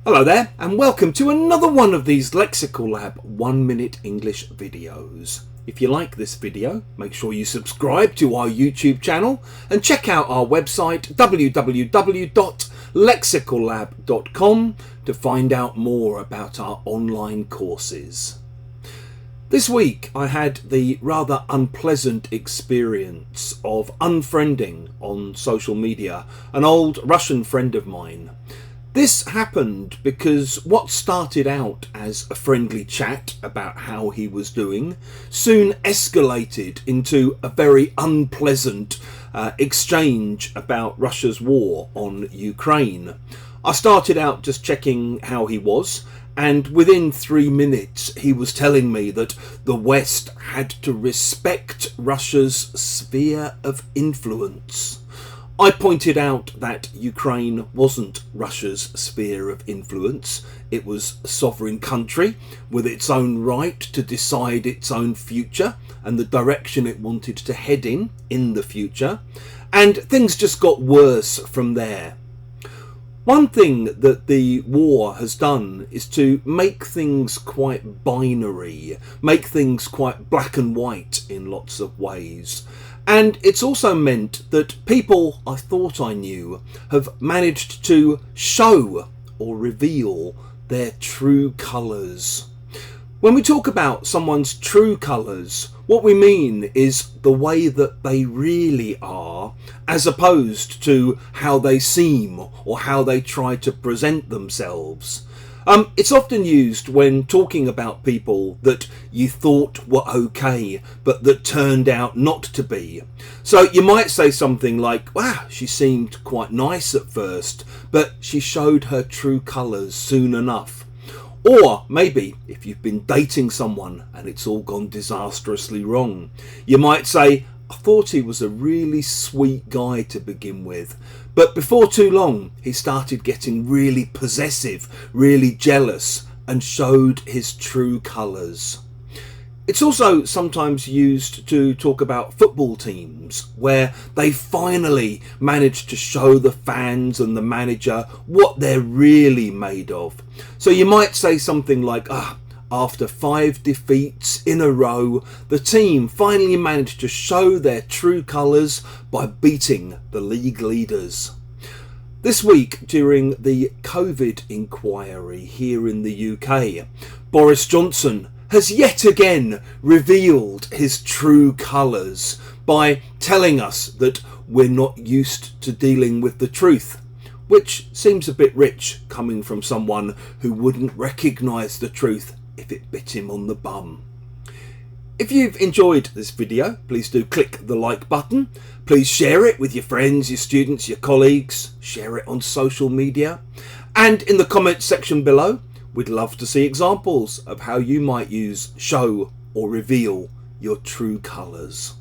Hello there, and welcome to another one of these Lexical Lab 1 minute English videos. If you like this video, make sure you subscribe to our YouTube channel and check out our website www.lexicallab.com to find out more about our online courses. This week I had the rather unpleasant experience of unfriending on social media an old Russian friend of mine. This happened because what started out as a friendly chat about how he was doing soon escalated into a very unpleasant exchange about Russia's war on Ukraine. I started out just checking how he was, and within 3 minutes he was telling me that the West had to respect Russia's sphere of influence. I pointed out that Ukraine wasn't Russia's sphere of influence. It was a sovereign country with its own right to decide its own future and the direction it wanted to head in the future. And things just got worse from there. One thing that the war has done is to make things quite binary, make things quite black and white in lots of ways. And it's also meant that people I thought I knew have managed to show or reveal their true colours. When we talk about someone's true colours, what we mean is the way that they really are, as opposed to how they seem or how they try to present themselves. It's often used when talking about people that you thought were okay, but that turned out not to be. So you might say something like, wow, she seemed quite nice at first, but she showed her true colours soon enough. Or maybe if you've been dating someone and it's all gone disastrously wrong, you might say, I thought he was a really sweet guy to begin with, but before too long he started getting really possessive, really jealous, and showed his true colours. It's also sometimes used to talk about football teams where they finally managed to show the fans and the manager what they're really made of. So you might say something like, after 5 defeats in a row, the team finally managed to show their true colours by beating the league leaders. This week, during the COVID inquiry here in the UK, Boris Johnson has yet again revealed his true colours by telling us that we're not used to dealing with the truth, which seems a bit rich coming from someone who wouldn't recognise the truth if it bit him on the bum. If you've enjoyed this video, please do click the like button. Please share it with your friends, your students, your colleagues. Share it on social media. And in the comments section below, we'd love to see examples of how you might use show or reveal your true colours.